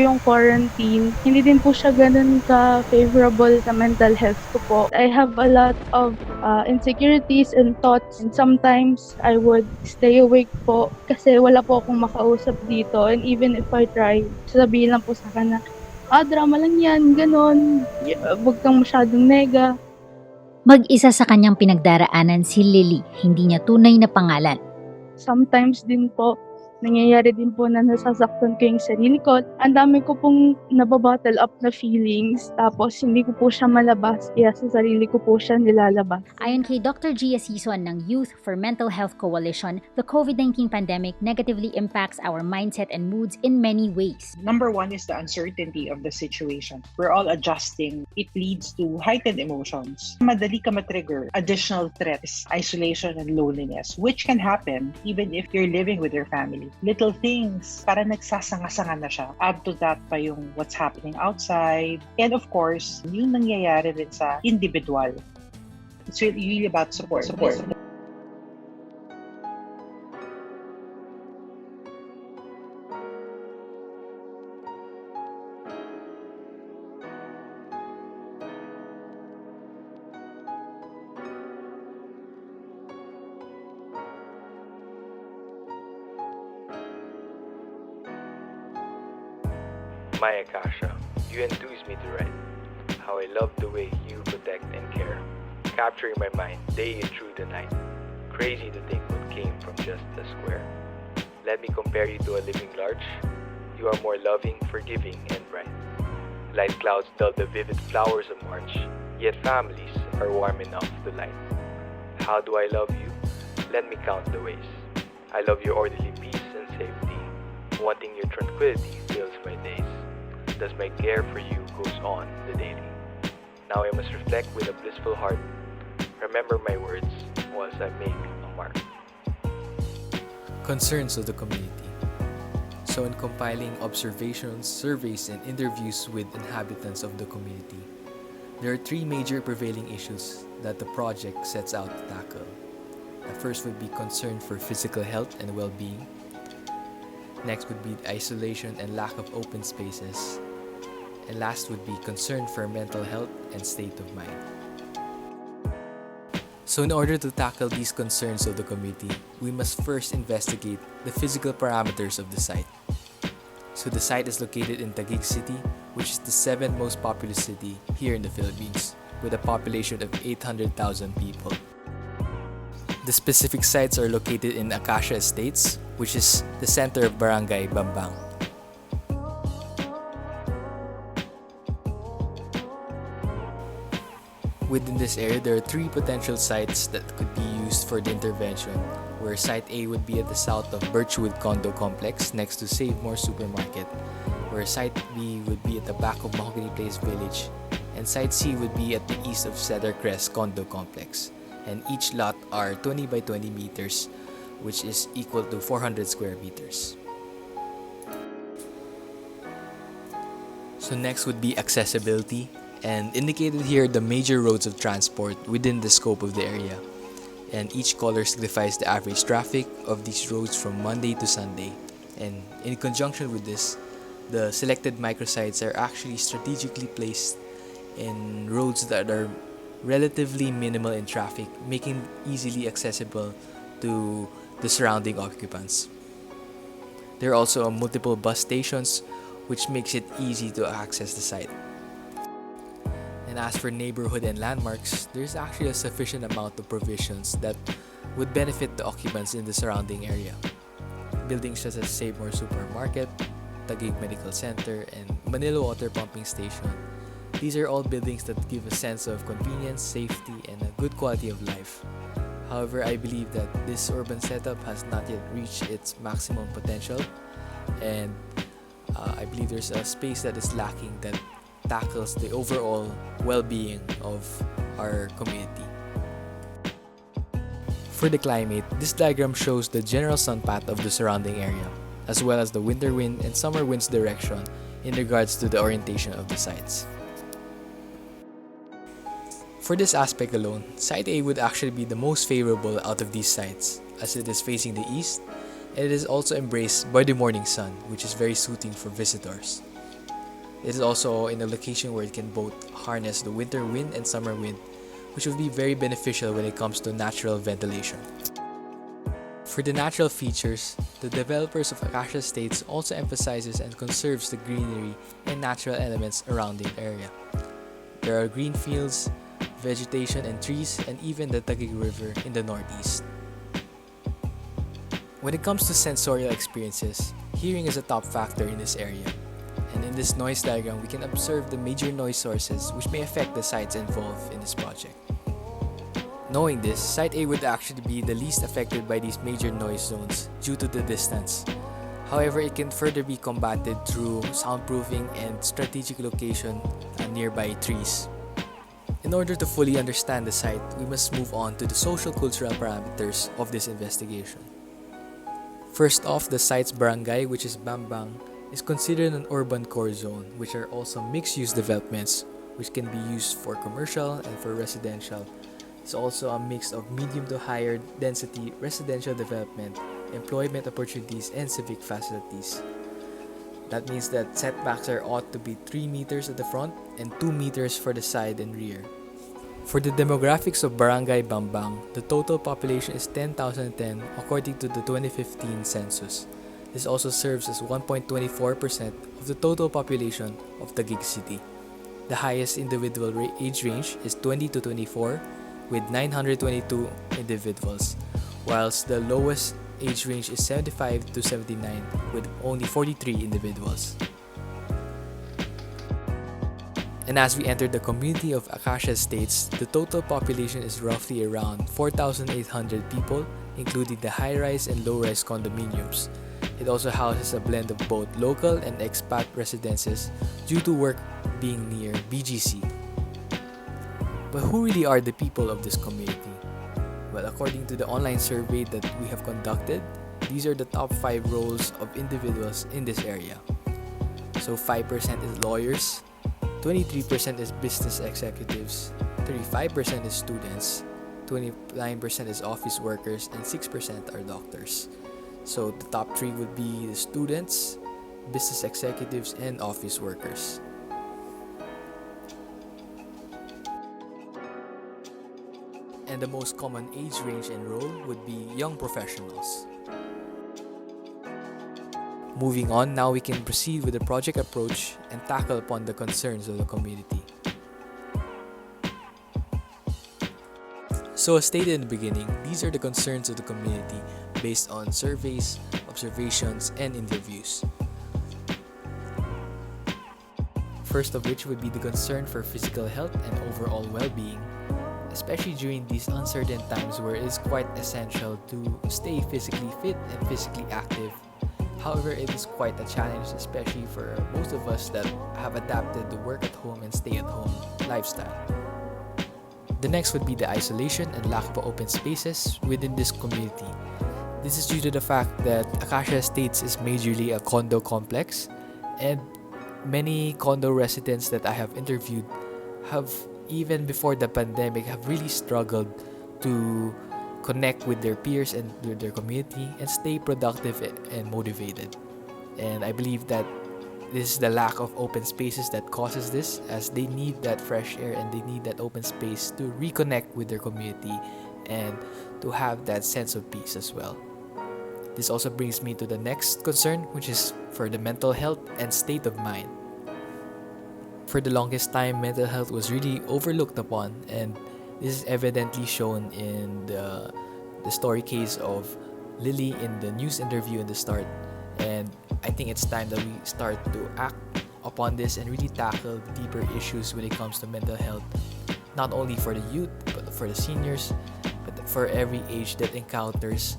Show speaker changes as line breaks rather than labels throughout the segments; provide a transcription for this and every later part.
yung quarantine, hindi din po siya gano'n ka-favorable sa mental health ko po. I have a lot of insecurities and thoughts, and sometimes I would stay awake po kasi wala po akong makausap dito, and even if I try, sasabihin lang po sa'kin na, drama lang yan, gano'n, wag kang masyadong nega."
Mag-isa sa kanyang pinagdaraanan si Lily, hindi niya tunay na pangalan.
Sometimes din po, nangyayari din po na nasasaktan ko yung sarili ko. Ang dami ko pong nababottle up na feelings, tapos hindi ko po siya malabas, kaya sa sarili ko po siya nilalabas.
Ayon kay Dr. Gia Sison ng Youth for Mental Health Coalition, the COVID-19 pandemic negatively impacts our mindset and moods in many ways.
Number one is the uncertainty of the situation. We're all adjusting. It leads to heightened emotions. Madali ka matrigger additional threats, isolation and loneliness, which can happen even if you're living with your family. Little things, para nagsasanga-sanga na siya. Add to that pa yung what's happening outside. And of course, yung nangyayari rin sa individual. It's really about support.
My Acacia, you enthuse me to write. How I love the way you protect and care, capturing my mind day and through the night. Crazy to think what came from just a square. Let me compare you to a living large. You are more loving, forgiving, and bright. Light clouds dull the vivid flowers of March, yet families are warm enough to light. How do I love you? Let me count the ways. I love your orderly peace and safety. Wanting your tranquility fills my days. Thus my care for you goes on the daily. Now I must reflect with a blissful heart. Remember my words whilst I make a mark.
Concerns of the community. So in compiling observations, surveys, and interviews with inhabitants of the community, there are three major prevailing issues that the project sets out to tackle. The first would be concern for physical health and well-being. Next would be isolation and lack of open spaces. And last would be concern for mental health and state of mind. So in order to tackle these concerns of the community, we must first investigate the physical parameters of the site. So the site is located in Taguig City, which is the 7th most populous city here in the Philippines, with a population of 800,000 people. The specific sites are located in Acacia Estates, which is the center of Barangay Bambang. Within this area, there are three potential sites that could be used for the intervention, where Site A would be at the south of Birchwood Condo Complex next to Save More Supermarket, where Site B would be at the back of Mahogany Place Village, and Site C would be at the east of Cedar Crest Condo Complex. And each lot are 20 by 20 meters, which is equal to 400 square meters. So next would be accessibility, and indicated here the major roads of transport within the scope of the area. And each color signifies the average traffic of these roads from Monday to Sunday. And in conjunction with this, the selected microsites are actually strategically placed in roads that are relatively minimal in traffic, making easily accessible to the surrounding occupants. There are also multiple bus stations, which makes it easy to access the site. And as for neighborhood and landmarks, there's actually a sufficient amount of provisions that would benefit the occupants in the surrounding area. Buildings such as Save More Supermarket, Taguig Medical Center, and Manila Water Pumping Station. These are all buildings that give a sense of convenience, safety, and a good quality of life. However, I believe that this urban setup has not yet reached its maximum potential, and I believe there's a space that is lacking that tackles the overall well-being of our community. For the climate, this diagram shows the general sun path of the surrounding area, as well as the winter wind and summer wind's direction in regards to the orientation of the sites. For this aspect alone, Site A would actually be the most favorable out of these sites, as it is facing the east, and it is also embraced by the morning sun, which is very suiting for visitors. It is also in a location where it can both harness the winter wind and summer wind, which will be very beneficial when it comes to natural ventilation. For the natural features, the developers of Acacia Estates also emphasizes and conserves the greenery and natural elements around the area. There are green fields, vegetation and trees, and even the Taguig River in the northeast. When it comes to sensorial experiences, hearing is a top factor in this area. And in this noise diagram, we can observe the major noise sources which may affect the sites involved in this project. Knowing this, Site A would actually be the least affected by these major noise zones due to the distance. However, it can further be combated through soundproofing and strategic location nearby trees. In order to fully understand the site, we must move on to the social-cultural parameters of this investigation. First off, the site's barangay, which is Bambang, is considered an urban core zone, which are also mixed-use developments which can be used for commercial and for residential. It's also a mix of medium to higher density residential development, employment opportunities, and civic facilities. That means that setbacks are ought to be 3 meters at the front and 2 meters for the side and rear. For the demographics of Barangay Bambang, the total population is 10,010 according to the 2015 census. This also serves as 1.24% of the total population of Taguig City. The highest individual age range is 20 to 24 with 922 individuals, whilst the lowest age range is 75 to 79 with only 43 individuals. And as we enter the community of Acacia Estates, the total population is roughly around 4,800 people, including the high-rise and low-rise condominiums. It also houses a blend of both local and expat residences due to work being near BGC. But who really are the people of this community? Well, according to the online survey that we have conducted, these are the top 5 roles of individuals in this area. So 5% is lawyers, 23% is business executives, 35% is students, 29% is office workers, and 6% are doctors. So the top 3 would be the students, business executives, and office workers. And the most common age range and role would be young professionals. Moving on, now we can proceed with the project approach and tackle upon the concerns of the community. So as stated in the beginning, these are the concerns of the community based on surveys, observations, and interviews. First of which would be the concern for physical health and overall well-being, especially during these uncertain times where it is quite essential to stay physically fit and physically active. However, it is quite a challenge, especially for most of us that have adapted the work at home and stay at home lifestyle. The next would be the isolation and lack of open spaces within this community. This is due to the fact that Acacia Estates is majorly a condo complex, and many condo residents that I have interviewed have, even before the pandemic, have really struggled to connect with their peers and with their community and stay productive and motivated. And I believe that this is the lack of open spaces that causes this, as they need that fresh air and they need that open space to reconnect with their community and to have that sense of peace as well. This also brings me to the next concern, which is for the mental health and state of mind. For the longest time, mental health was really overlooked upon, and this is evidently shown in the story case of Lily in the news interview in the start. And I think it's time that we start to act upon this and really tackle deeper issues when it comes to mental health, not only for the youth, but for the seniors, but for every age that encounters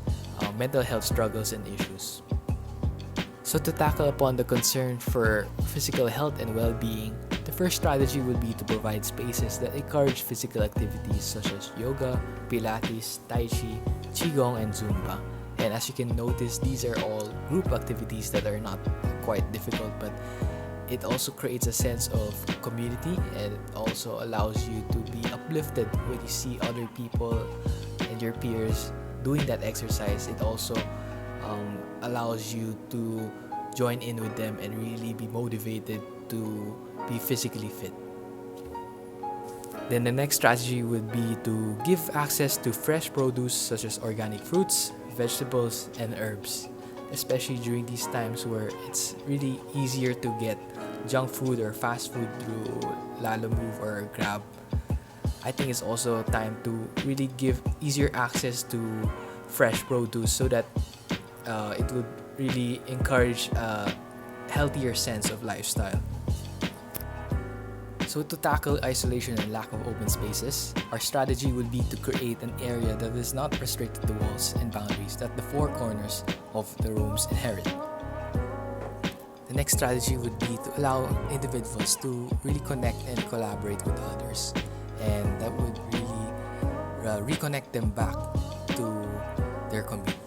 mental health struggles and issues. So to tackle upon the concern for physical health and well-being, the first strategy would be to provide spaces that encourage physical activities such as yoga, pilates, tai chi, qigong, and zumba. And as you can notice, these are all group activities that are not quite difficult, but it also creates a sense of community, and it also allows you to be uplifted when you see other people and your peers doing that exercise. It also allows you to join in with them and really be motivated to be physically fit. Then the next strategy would be to give access to fresh produce such as organic fruits, vegetables, and herbs, especially during these times where it's really easier to get junk food or fast food through Lalo Move or Grab. I think it's also time to really give easier access to fresh produce so that it would really encourage a healthier sense of lifestyle. So to tackle isolation and lack of open spaces, our strategy would be to create an area that is not restricted to walls and boundaries that the four corners of the rooms inherit. The next strategy would be to allow individuals to really connect and collaborate with others, and that would really reconnect them back to their community.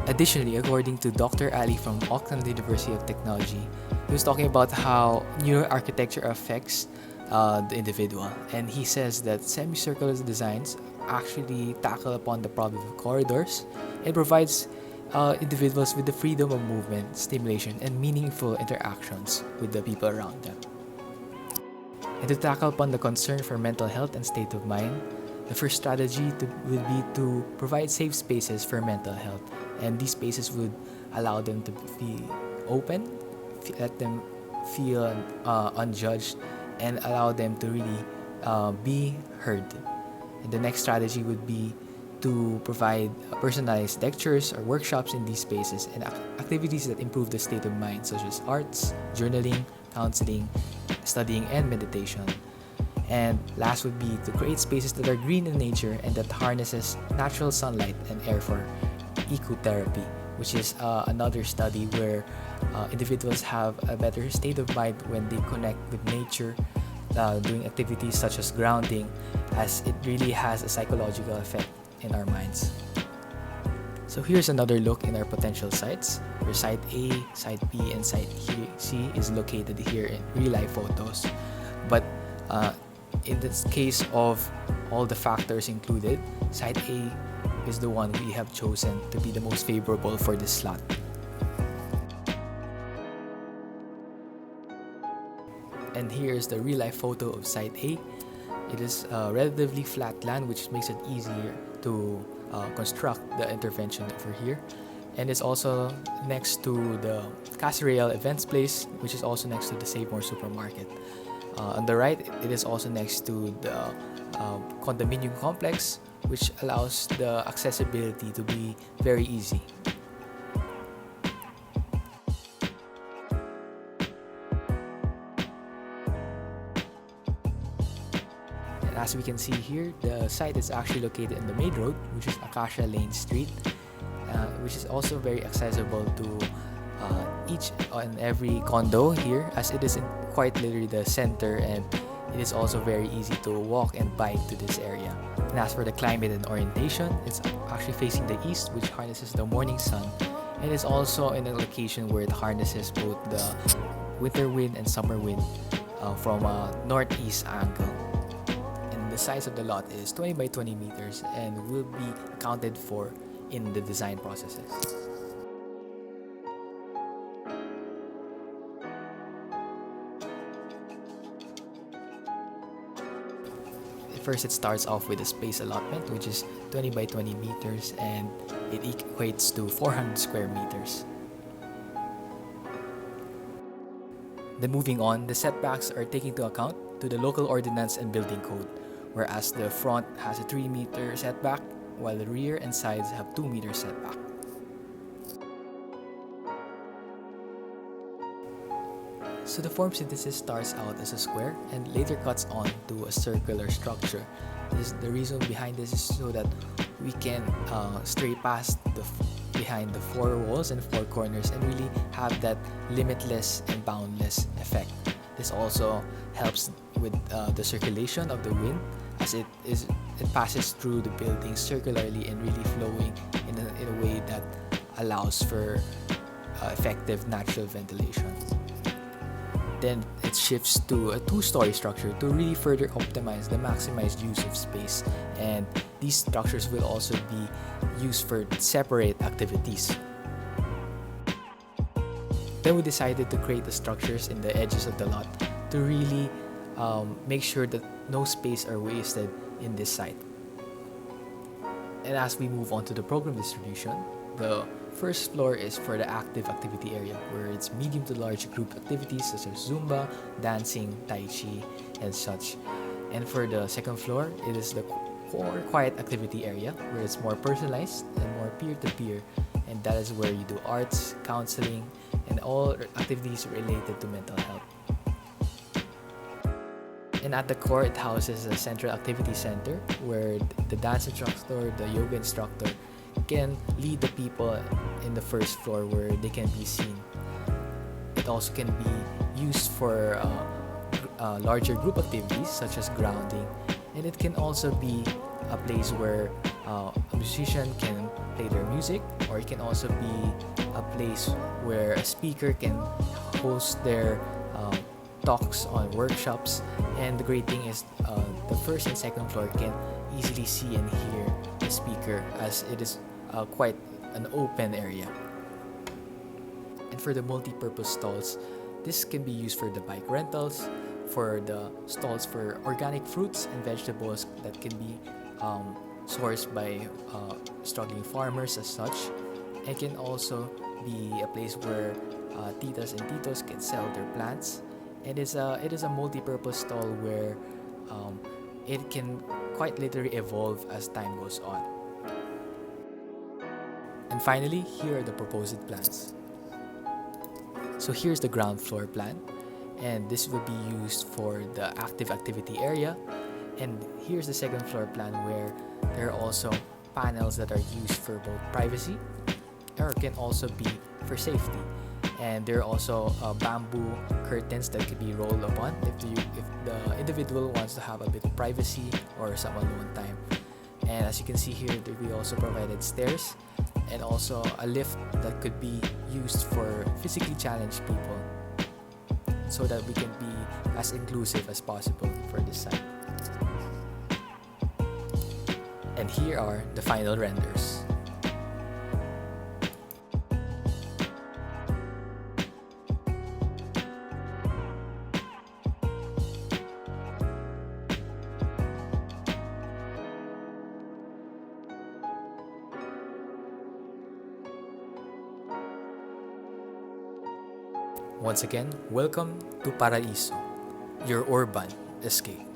Additionally, according to Dr. Ali from Auckland University of Technology, he was talking about how new architecture affects the individual, and he says that semicircular designs actually tackle upon the problem of corridors and provides individuals with the freedom of movement, stimulation, and meaningful interactions with the people around them. And to tackle upon the concern for mental health and state of mind, the first strategy would be to provide safe spaces for mental health, and these spaces would allow them to be open, let them feel unjudged, and allow them to really be heard. And the next strategy would be to provide personalized lectures or workshops in these spaces and activities that improve the state of mind, such as arts, journaling, counseling, studying, and meditation. And last would be to create spaces that are green in nature and that harnesses natural sunlight and air for ecotherapy, which is another study where individuals have a better state of mind when they connect with nature, doing activities such as grounding, as it really has a psychological effect in our minds. So here's another look in our potential sites, where Site A, Site B, and Site C is located here in real-life photos. But in this case of all the factors included, Site A is the one we have chosen to be the most favorable for this slot. And here's the real-life photo of Site A. It is relatively flat land, which makes it easier to construct the intervention over here. And it's also next to the Casirale Events Place, which is also next to the Save More supermarket. On the right, it is also next to the condominium complex, which allows the accessibility to be very easy. And as we can see here, the site is actually located in the main road, which is Acacia Lane Street, which is also very accessible to each and every condo here, as it is in quite literally the center, and it is also very easy to walk and bike to this area. And as for the climate and orientation, it's actually facing the east, which harnesses the morning sun, and it's also in a location where it harnesses both the winter wind and summer wind from a northeast angle. And the size of the lot is 20 by 20 meters and will be accounted for in the design processes. First, it starts off with a space allotment, which is 20 by 20 meters, and it equates to 400 square meters. Then moving on, the setbacks are taken into account to the local ordinance and building code, whereas the front has a 3-meter setback, while the rear and sides have 2-meter setback. So the form synthesis starts out as a square and later cuts on to a circular structure. The reason behind this is so that we can stray past behind the 4 walls and 4 corners and really have that limitless and boundless effect. This also helps with the circulation of the wind, as it passes through the building circularly and really flowing in a way that allows for effective natural ventilation. Then it shifts to a 2-story structure to really further optimize the maximized use of space, and these structures will also be used for separate activities. Then we decided to create the structures in the edges of the lot to really make sure that no space are wasted in this site. And as we move on to the program distribution, the first floor is for the active activity area, where it's medium to large group activities such as Zumba, dancing, Tai Chi, and such. And for the second floor, it is the core quiet activity area, where it's more personalized and more peer-to-peer, and that is where you do arts, counseling, and all activities related to mental health. And at the core, it houses a central activity center where the dance instructor, the yoga instructor can lead the people in the first floor where they can be seen. It also can be used for larger group activities such as grounding, and it can also be a place where a musician can play their music, or it can also be a place where a speaker can host their talks on workshops. And the great thing is the first and second floor can easily see and hear the speaker, as it is quite an open area. And for the multi-purpose stalls, this can be used for the bike rentals, for the stalls for organic fruits and vegetables that can be sourced by struggling farmers as such. It can also be a place where titas and titos can sell their plants. It is a multi-purpose stall where it can quite literally evolve as time goes on. And finally, here are the proposed plans. So here's the ground floor plan, and this will be used for the active activity area. And here's the second floor plan, where there are also panels that are used for both privacy or can also be for safety. And there are also bamboo curtains that can be rolled upon if the individual wants to have a bit of privacy or some alone time. And as you can see here, we also provided stairs and also a lift that could be used for physically challenged people, so that we can be as inclusive as possible for this site. And here are the final renders. Once again, welcome to Paraiso, your urban escape.